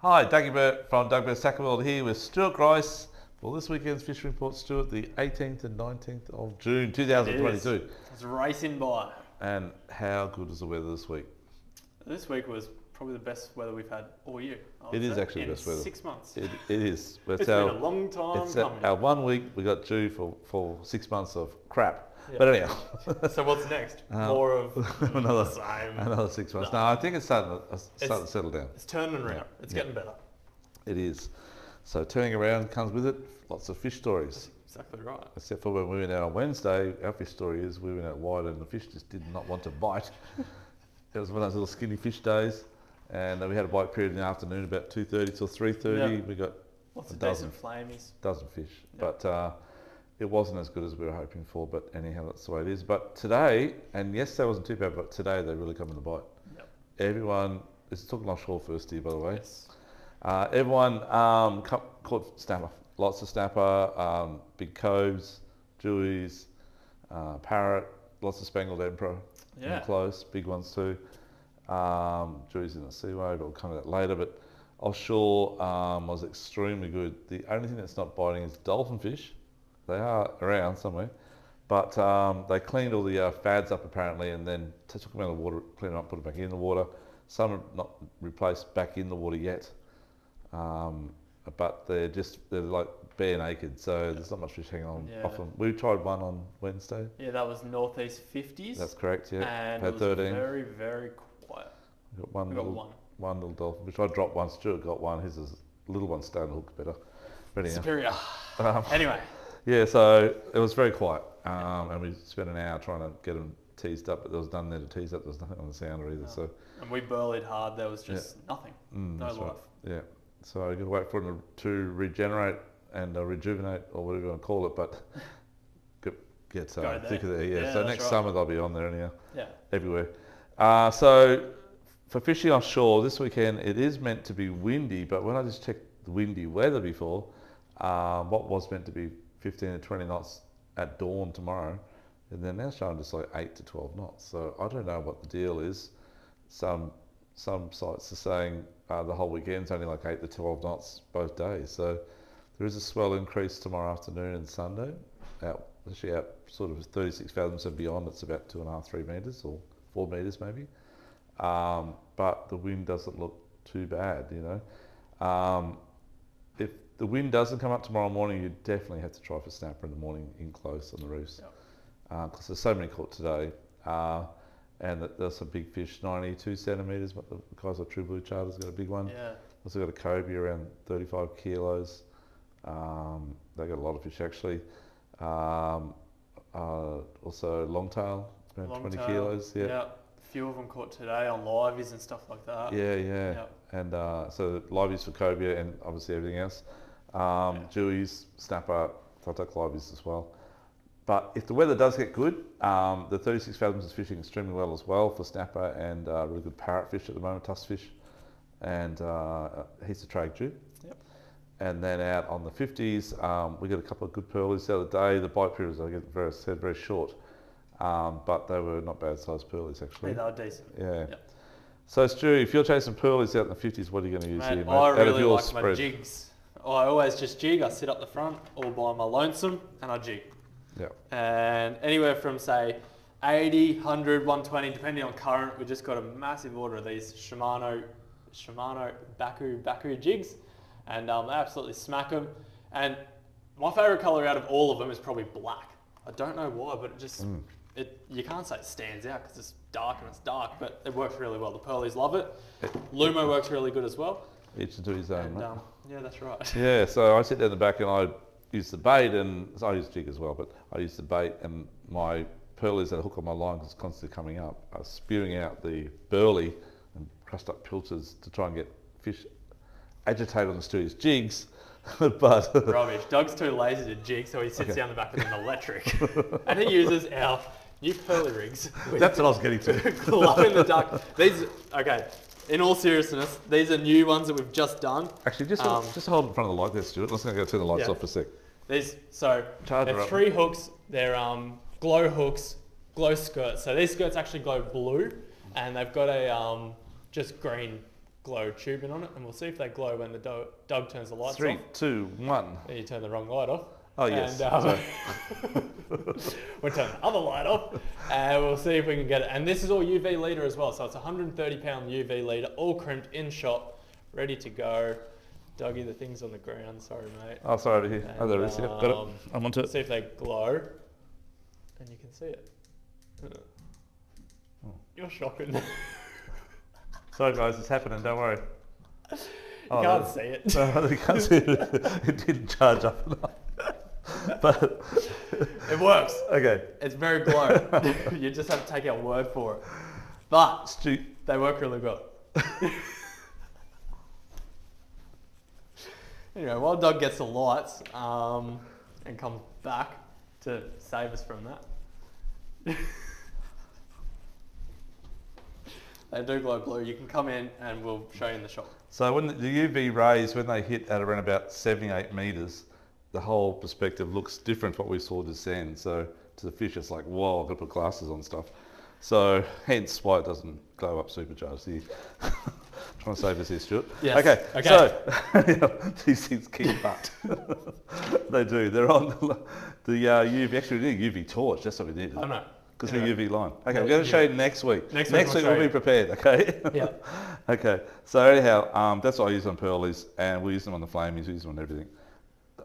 Hi, Dougie Burt from Doug Burt's Tackle World here with Stuart Grice for this weekend's Fishing Report, Stuart, the 18th and 19th of June 2022. It's racing by. And how good was the weather this week? This week was probably the best weather we've had all year. It is actually the best weather. 6 months. It is. It's been a long time it's coming. Our 1 week we got due for 6 months of crap. Yeah. But anyhow. So what's next? More of another, the same. Another 6 months. No, I think it's starting to settle down. It's turning around. It's getting better. It is. So turning around comes with it lots of fish stories. Exactly right. Except for when we went out on Wednesday, our fish story is we went out wide and the fish just did not want to bite. It was one of those little skinny fish days, and we had a bite period in the afternoon about 2:30 till 3:30. Yep. We got Lots a of dozen decent flamies. dozen fish, Yep. but it wasn't as good as we were hoping for. But anyhow, that's the way it is. But today, and yesterday wasn't too bad, but today they really come in the bite. Yep. Everyone, it's talking offshore first here, by the way. Yes. Everyone caught snapper, lots of snapper, big coves, jewies, parrot, lots of spangled emperor, Yeah. close, big ones too. Jewies in the seaway, but we'll come to that later. But offshore was extremely good. The only thing that's not biting is dolphin fish. They are around somewhere, but they cleaned all the fads up apparently, and then took them out of the water, cleaned them up, put them back in the water. Some are not replaced back in the water yet. But they're like bare naked, so there's not much fish hanging on off them. We tried one on Wednesday. Yeah, that was northeast 50s. That's correct, yeah. And Had it was 13. very, very quiet. We got one We got one. one little dolphin, which I dropped one. Stuart got one. His is a little one, staying on the hook better. But anyhow. Superior. Um, Anyway. Yeah, so it was very quiet, and we spent an hour trying to get them teased up, but there was none there to tease up. There was nothing on the sounder either. No. So And we burleyed hard. There was just nothing. No that's life. right. Yeah. So I got to wait for them to regenerate and rejuvenate, or whatever you want to call it, but get thicker there. Yeah. So that's next right. summer they'll be on there anyhow. Yeah. Everywhere. So for fishing offshore this weekend, it is meant to be windy, but when I just checked the windy weather before, what was meant to be 15 to 20 knots at dawn tomorrow, and they're now showing just like 8 to 12 knots. So I don't know what the deal is. Some sites are saying the whole weekend's only like 8 to 12 knots both days. So there is a swell increase tomorrow afternoon and Sunday. Out sort of 36 fathoms and beyond, it's about 2.5, 3 metres or 4 metres maybe. But the wind doesn't look too bad, you know. If the wind doesn't come up tomorrow morning, you definitely have to try for snapper in the morning in close on the reefs. Because there's so many caught today. And there's some big fish, 92 centimetres, but the guys at True Blue Charter's got a big one. Yeah. Also got a cobia around 35 kilos. They got a lot of fish actually. Also longtail, around 20 kilos. Yeah. A few of them caught today on liveys and stuff like that. Yeah. Yep. And so liveys for cobia and obviously everything else. Jewies, snapper, Tatak liveys as well. But if the weather does get good, the 36 fathoms is fishing extremely well as well for snapper and really good parrotfish at the moment, tusk fish, and heaps of trade due. Yep. And then out on the 50s, we got a couple of good pearlies the other day. The bite period was, very short, but they were not bad sized pearlies actually. Yeah, they were decent. Yeah. Yep. So Stu, if you're chasing pearlies out in the 50s, what are you going to use here, mate? I Out of really your like spread. my jigs. I always just jig. I sit up the front all by my lonesome and I jig. Yeah. And anywhere from say 80, 100, 120, depending on current, we just got a massive order of these Shimano Baku jigs, and they absolutely smack them. And my favourite colour out of all of them is probably black. I don't know why, but it just you can't say it stands out because it's dark and it's dark, but it works really well. The pearlies love it. Lumo works really good as well. Each to his own, And, mate. yeah, that's right. Yeah, so I sit down the back and I use the bait, and so I use jig as well, but I use the bait, and my pearlies that hook on my line because it's constantly coming up are spewing out the burley and crushed up pilchards to try and get fish agitated on the Stu's jigs. But Rubbish. Doug's too lazy to jig, so he sits down the back with an electric. And he uses our new pearly rigs. that's what I was getting to. Glow in the dark. In all seriousness, these are new ones that we've just done. Actually, just hold it in front of the light there, Stuart. Let's go turn the lights off for a sec. They're 3 hooks. They're glow hooks, glow skirts. So these skirts actually glow blue, and they've got a just green glow tubing on it, and we'll see if they glow when the Doug turns the lights 3, off. 2, 1. And you turn the wrong light off. Oh, yes. And we'll turn the other light off, and we'll see if we can get it. And this is all UV leader as well, so it's a 130 pound UV leader, all crimped in shop, ready to go. Dougie, the thing's on the ground. Sorry, mate. Oh, sorry, over here. Oh, there it is. Yep, got it. I'm onto it. See if they glow, and you can see it. Oh. You're shocking. Sorry, guys, it's happening. Don't worry. You can't see it. No, you can't see it. It didn't charge up enough. But it works. Okay. It's very glow. You just have to take our word for it. But they work really well. Anyway, while Doug gets the lights and comes back to save us from that. They do glow blue. You can come in and we'll show you in the shop. So when the UV rays, when they hit at around about 78 metres, the whole perspective looks different to what we saw just then. So to the fish, it's like, whoa, I've got to put glasses on stuff. So hence why it doesn't glow up supercharged. Trying to save us here, Stuart. Yes. Okay. So these things kick butt. They do. They're on the UV. Actually, we need a UV torch. That's what we need. I know. Because the UV line. Okay, we're going to show you next week. Next week we'll be prepared, okay? Yeah. Okay, so anyhow, that's what I use on pearlies, and we use them on the flamies, we use them on everything.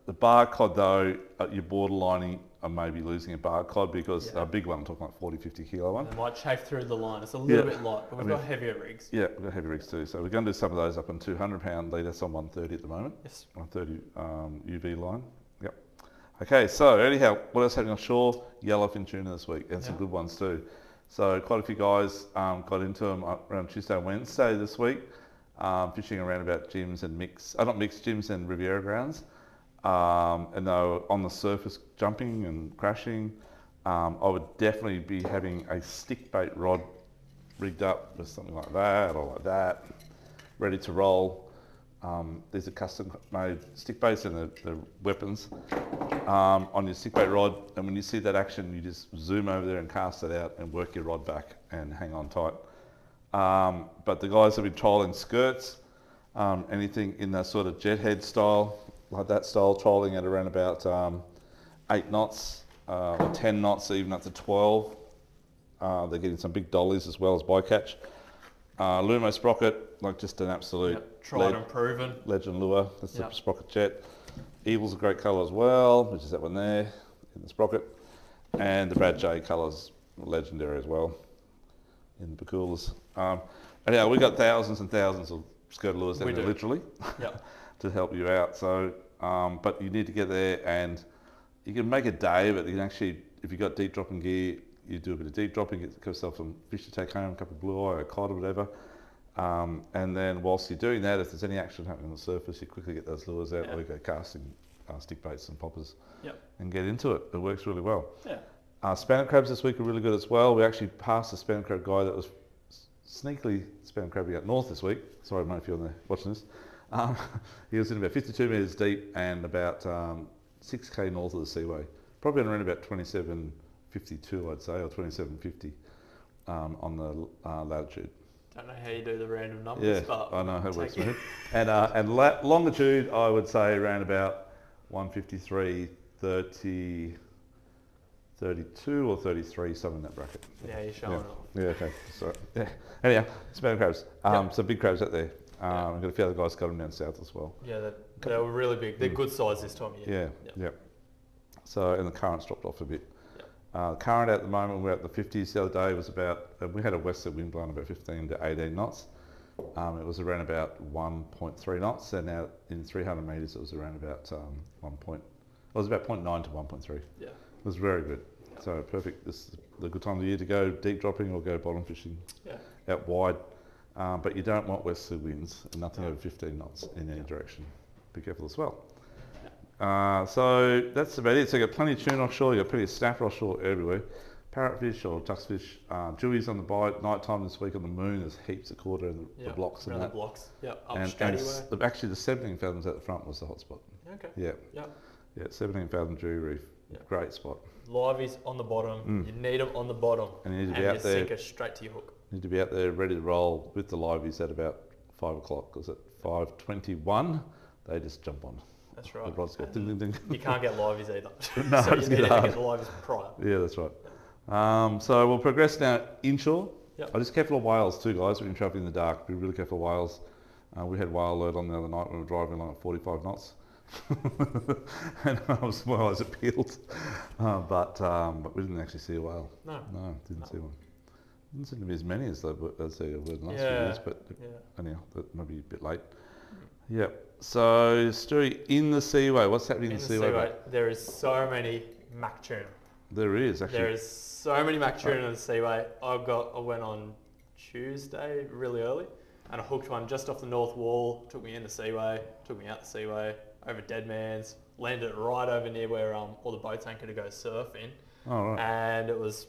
The bar cod though, you're borderlining on maybe losing a bar cod because a big one, I'm talking like 40, 50 kilo one. It might chafe through the line. It's a little bit light, but we've got heavier rigs. Yeah, we've got heavy rigs too. So we're going to do some of those up on 200 pound lead. That's on 130 at the moment. Yes. 130 UV line. Yep. Okay, so anyhow, what else happening offshore? Yellowfin tuna this week, and some good ones too. So quite a few guys got into them around Tuesday and Wednesday this week, fishing around about Jims and Jims and Riviera grounds. And they were on the surface jumping and crashing. I would definitely be having a stick bait rod rigged up with something like that or like that, ready to roll. These are custom made stick baits and the weapons on your stick bait rod, and when you see that action you just zoom over there and cast it out and work your rod back and hang on tight. But the guys have been trolling skirts, anything in that sort of jet head style, like that style, trolling at around about 8 knots or 10 knots, even up to 12. They're getting some big dollies as well as bycatch. Lumo sprocket, like just an absolute tried and proven legend lure. That's the sprocket jet. Evil's a great colour as well, which is that one there in the sprocket. And the Brad J colour's legendary as well in the Bakulas. Anyhow, we've got thousands and thousands of skirt lures down there, literally, to help you out. So, but you need to get there, and you can make a day of it. You can actually, if you've got deep dropping gear, you do a bit of deep dropping, get yourself some fish to take home, a couple of blue eye or cod or whatever. And then whilst you're doing that, if there's any action happening on the surface, you quickly get those lures out, or you go casting stick baits and poppers and get into it. It works really well. Spanish crabs this week are really good as well. We actually passed a Spanish crab guy that was sneakily Spanish crabbing out north this week. Sorry, mate, if you're watching this. He was in about 52 metres deep and about 6k north of the seaway. Probably around about 2752, I'd say, or 2750 on the latitude. Don't know how you do the random numbers, but I know how it works, mate. And longitude, I would say around about 153, 30, 32 or 33, something in that bracket. Yeah, you're showing off. Yeah, okay. So, anyhow, Spanish crabs. Some big crabs out there. I've got a few other guys got them down south as well. Yeah, they were really big. They're good size this time of year. Yeah. So, and the current's dropped off a bit. Current at the moment, we're at the 50s. The other day was about, we had a westerly wind blowing about 15 to 18 knots. It was around about 1.3 knots, and now in 300 metres it was around about it was about 0.9 to 1.3. Yeah. It was very good. So perfect. This is the good time of the year to go deep dropping or go bottom fishing out wide. But you don't want westerly winds and nothing over 15 knots in any direction. Be careful as well. So that's about it. So you've got plenty of tuna offshore, you've got plenty of snapper offshore everywhere. Parrotfish or duckfish, jewies on the bite. Night time this week on the moon, there's heaps of quarter in the blocks and that. The blocks, up and actually the 17 fathoms at the front was the hot spot. Okay. Yeah, 17 fathom Jewy reef, great spot. Liveys on the bottom, you need them on the bottom, and you need to be out there. Sink it straight to your hook. You need to be out there ready to roll with the liveys at about 5 o'clock, because at 5:21 they just jump on. That's right. The rods go ding, ding, ding. You can't get liveys either. No, so you it's need to hard. get the liveys prior. Yeah, that's right. So we'll progress now inshore. Yep. I just careful of whales too, guys. When you're travelling in the dark, be really careful of whales. We had whale alert on the other night when we were driving along at 45 knots. And I was my eyes are peeled, but we didn't actually see a whale. No, didn't see one. Didn't seem to be as many as they were in the last few years, but anyhow, that might be a bit late. Yeah. So, Stewie, in the Seaway, what's happening in the Seaway? There is so many mac tuna. There is actually. There is so many mac tuna in the Seaway. I went on Tuesday really early, and I hooked one just off the north wall. Took me in the Seaway, took me out the Seaway, over Dead Man's, landed it right over near where all the boats anchor to go surfing. Oh, right. And it was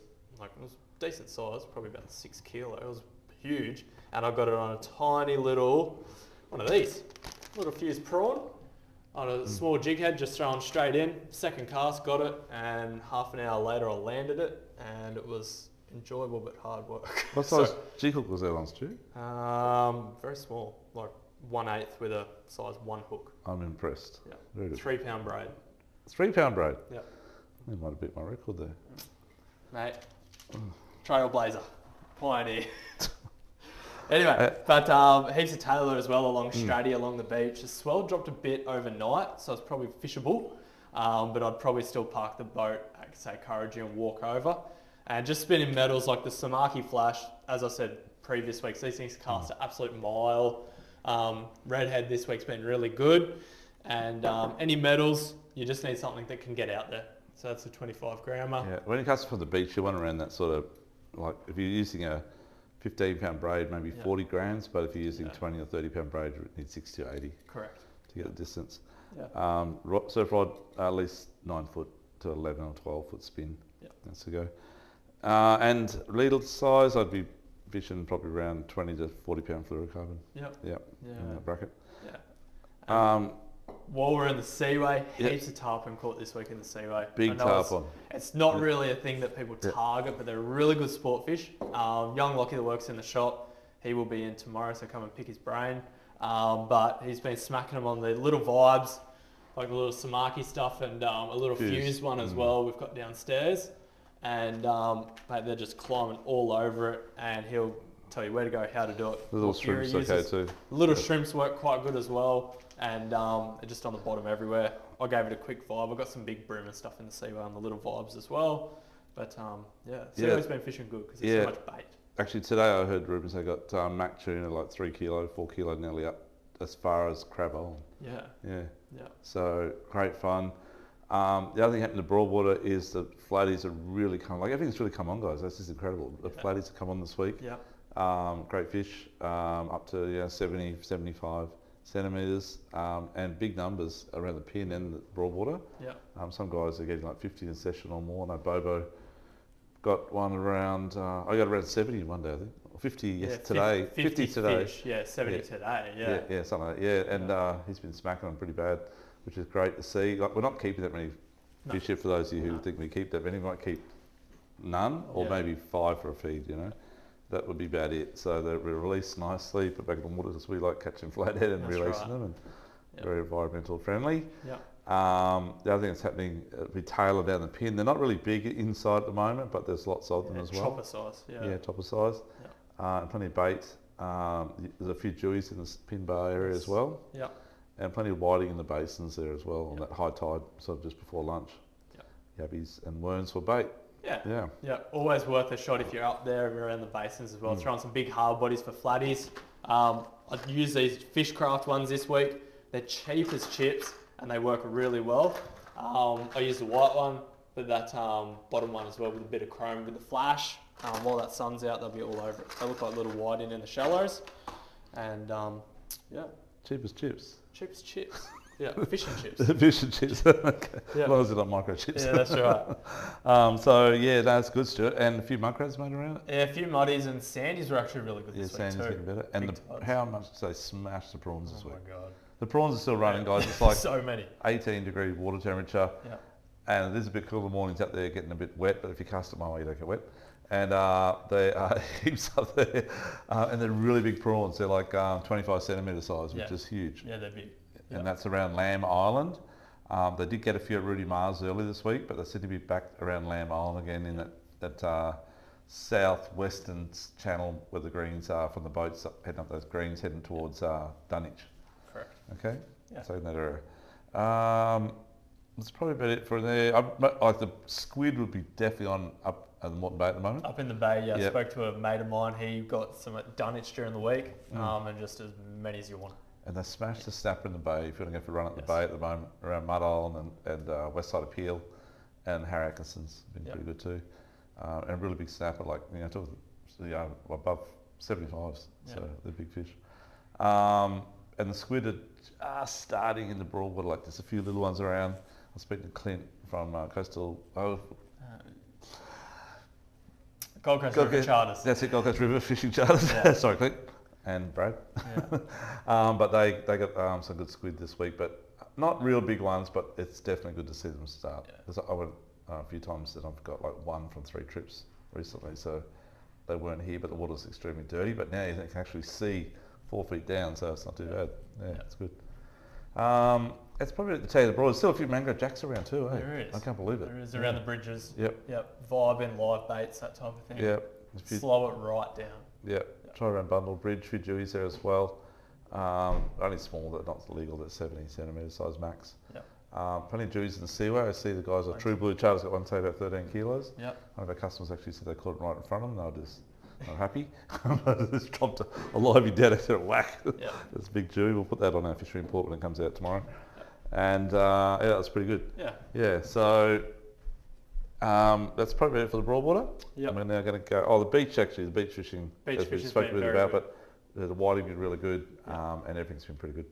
decent size, probably about 6 kilo. It was huge, and I got it on a tiny little one of these, little fused prawn on a small jig head, just thrown straight in. Second cast, got it, and half an hour later I landed it, and it was enjoyable but hard work. What size jig hook was that on, Stu? Very small, like 1/8 with a size 1 hook. I'm impressed. Yeah. Very good. 3 pound braid. 3 pound braid? Yeah. They might have beat my record there. Mate, trailblazer, pioneer. Anyway, but heaps of tailor as well along Stratty, along the beach. The swell dropped a bit overnight, so it's probably fishable, but I'd probably still park the boat at, say, Courage and walk over. And just spinning metals like the Samaki Flash, as I said previous weeks, these things cast an absolute mile. Redhead this week's been really good. And any metals, you just need something that can get out there. So that's a 25 grammer. Yeah, when you cast from the beach, you want around that sort of, like if you're using a 15 pound braid, maybe 40 grams, but if you're using 20 or 30 pound braid, you need 60 or 80. Correct. To get the distance. Yeah. Surf rod, at least 9 foot to 11 or 12 foot spin. Yep. That's to go. And leader size, I'd be fishing probably around 20 to 40 pound fluorocarbon. Yep. Yep. Yeah. In that bracket. Yeah. While we're in the Seaway, heaps of tarpon caught this week in the Seaway. Big tarpon. It's not really a thing that people target, but they're a really good sport fish. Young Lockie that works in the shop, he will be in tomorrow, so come and pick his brain. But he's been smacking them on the little vibes, like the little Samaki stuff, and a little fused one as well we've got downstairs. And mate, they're just climbing all over it, and he'll tell you where to go, how to do it. The little shrimps okay too. Little shrimps work quite good as well, and they're just on the bottom everywhere. I gave it a quick vibe. I got some big bream and stuff in the Seaway on the little vibes as well. But Seaway's been fishing good because there's so much bait. Actually, today I heard Ruben say got mac tuna like 3 kilo, 4 kilo nearly up as far as Crab Island. Yeah. So great fun. The other thing happening to Broadwater is the Floodies are really coming. Like everything's really come on, guys. That's just incredible. The Floodies have come on this week. Great fish, up to 70, 75 centimetres, and big numbers around the pin and the Broadwater. Some guys are getting like 50 in session or more. No, Bobo got one around, I got around 70 one day, I think. Or 50 today. 50 today. Fish, 70 today, Yeah, something like that. And he's been smacking them pretty bad, which is great to see. Like, we're not keeping that many fish here for those of you who think we keep that many. We might keep none or maybe 5 for a feed, you know. That would be about it. So they're released nicely, put back in the water because we like catching flathead and releasing them, and very environmental friendly. The other thing that's happening, we tailor down the pin. They're not really big inside at the moment, but there's lots of them as well. Chopper size, chopper size. And plenty of bait. There's a few jewies in the pin bar area as well. And plenty of whiting in the basins there as well on that high tide, sort of just before lunch. Yabbies and worms for bait. Always worth a shot if you're up there around the basins as well. Throwing some big hard bodies for flatties. I've used these Fishcraft ones this week. They're cheap as chips and they work really well. I use the white one, but that bottom one as well with a bit of chrome with the flash. While that sun's out, they'll be all over it. They look like little whiting in the shallows. And cheap as chips. Cheap as chips. Fish and chips. Fish and chips. Okay. As long as they're not microchips. Yeah, that's right. That's good, Stuart. And a few muckrats made around it? Yeah, a few muddies and sandies were actually really good this week sandies too. getting better. And how much did they smash the prawns this week? Oh my God. The prawns are still running, guys. It's like so many. 18-degree water temperature. And it is a bit cool. The mornings out there getting a bit wet, but if you cast it my way, you don't get wet. And they are heaps up there. And they're really big prawns. They're like 25 centimetre size, which is huge. Yeah, they're big. And that's around Lamb Island. They did get a few at Rudy Mars early this week, but they seem to be back around Lamb Island again in that southwestern channel where the greens are from the boats heading up those greens heading towards Dunwich. Correct. Okay? Yeah. So in that area. That's probably about it for there. Like the squid would be definitely on up at the Moreton Bay at the moment. Up in the bay, yeah. I Yep. spoke to a mate of mine. He got some at Dunwich during the week, and just as many as you want. And they smashed the snapper in the bay. If you want to go for a run at the Yes. bay at the moment, around Mud Island and West Side of Peel, and Harry Atkinson's been pretty good too. And a really big snapper, like above 75s. So they're big fish. And the squid are just starting in the Broadwater, like there's a few little ones around. I was speaking to Clint from Coastal. Gold Coast River Charters. That's it, Gold Coast River Fishing Charters. Yeah. Sorry, Clint. And Brad. Yeah. But they got some good squid this week, but not real big ones, but it's definitely good to see them start. Yeah. 'Cause I went a few times and I've got like 1 from 3 trips recently, so they weren't here, but the water's extremely dirty, but now you can actually see 4 feet down, so it's not too bad. Yeah, it's good. It's probably to tell you the broad. There's still a few mangrove jacks around too, eh? There is. I can't believe it. There is around the bridges. Yep. Vibing, live baits, that type of thing. Yep. Slow it right down. Yep. Try around Bundle Bridge, few dewies there as well. Only small, they're not legal, they're 70 centimetre size max. Yep. Plenty of dewies in the seaway. I see the guys at True Blue Charters got one today about 13 kilos. Yep. One of our customers actually said they caught it right in front of them. They were just not happy. Just dropped a lively dead at a whack. Yep. That's a big dewie. We'll put that on our fishery report when it comes out tomorrow. And that's pretty good. Yeah. Yeah, so that's probably it for the Broadwater. Yep. We're now going to go. Oh, the beach actually, the beach fishing. Beach as we fishing's spoke been a bit very about, good. but the whiting's been really good, and everything's been pretty good.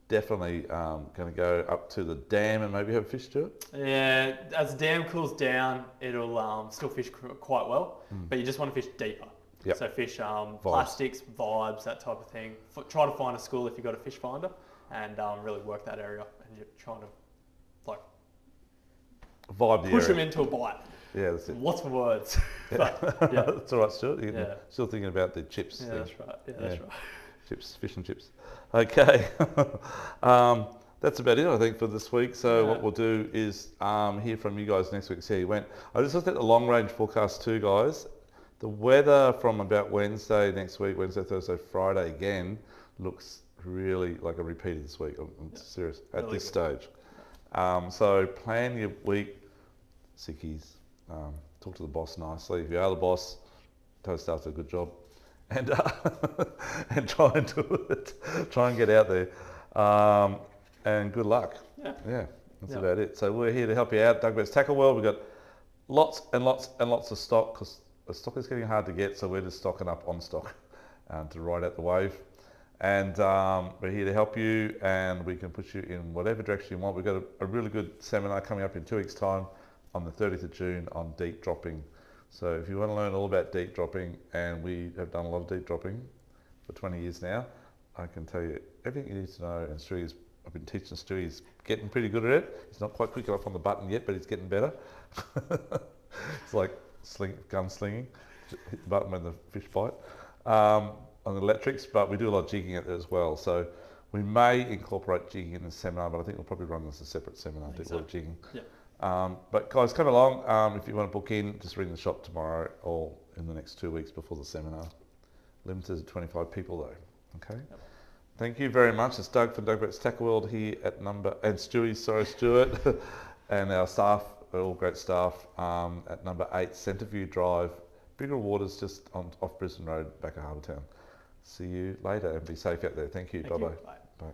Definitely going to go up to the dam and maybe have a fish to it. Yeah, as the dam cools down, it'll still fish quite well, but you just want to fish deeper. Yep. So fish plastics, vibes, that type of thing. Try to find a school if you've got a fish finder, and really work that area. And you're trying to like Vibe the push area. them into a bite. Yeah, that's it. Lots of words. Yeah. But, yeah. That's all right, Stuart. You're Yeah. still thinking about the chips. Yeah, thing. that's right. Yeah, that's right. Chips, fish and chips. Okay. That's about it, I think, for this week. So what we'll do is hear from you guys next week, see how you went. I just looked at the long-range forecast too, guys. The weather from about Wednesday next week, Wednesday, Thursday, Friday again, looks really like a repeat of this week. I'm serious at Really this good. stage. So plan your week, sickies. Talk to the boss nicely. If you are the boss, tell staff do a good job, and and try and do it. Try and get out there, and good luck. Yeah, that's about it. So we're here to help you out, Douglas Tackle World. We've got lots and lots and lots of stock because the stock is getting hard to get. So we're just stocking up on stock to ride out the wave. And we're here to help you, and we can push you in whatever direction you want. We've got a really good seminar coming up in 2 weeks' time on the 30th of June on deep dropping. So if you want to learn all about deep dropping, and we have done a lot of deep dropping for 20 years now, I can tell you everything you need to know. And Stewie's, I've been teaching Stewie, he's getting pretty good at it. He's not quite quick enough on the button yet, but he's getting better. It's like gun slinging, hit the button when the fish bite. On the electrics, but we do a lot of jigging at it as well. So we may incorporate jigging in the seminar, but I think we'll probably run this as a separate seminar, jigging. Yeah. But guys, come along. If you want to book in, just ring the shop tomorrow or in the next 2 weeks before the seminar. Limited to 25 people though. Okay. Yep. Thank you very much. It's Doug from Doug Brett's Tackle World here at Stuart, and our staff, all great staff, at number 8 Centreview Drive, Bigger Waters, just off Brisbane Road, back of Harbour Town. See you later and be safe out there. Thank you. Bye-bye. Bye. Bye.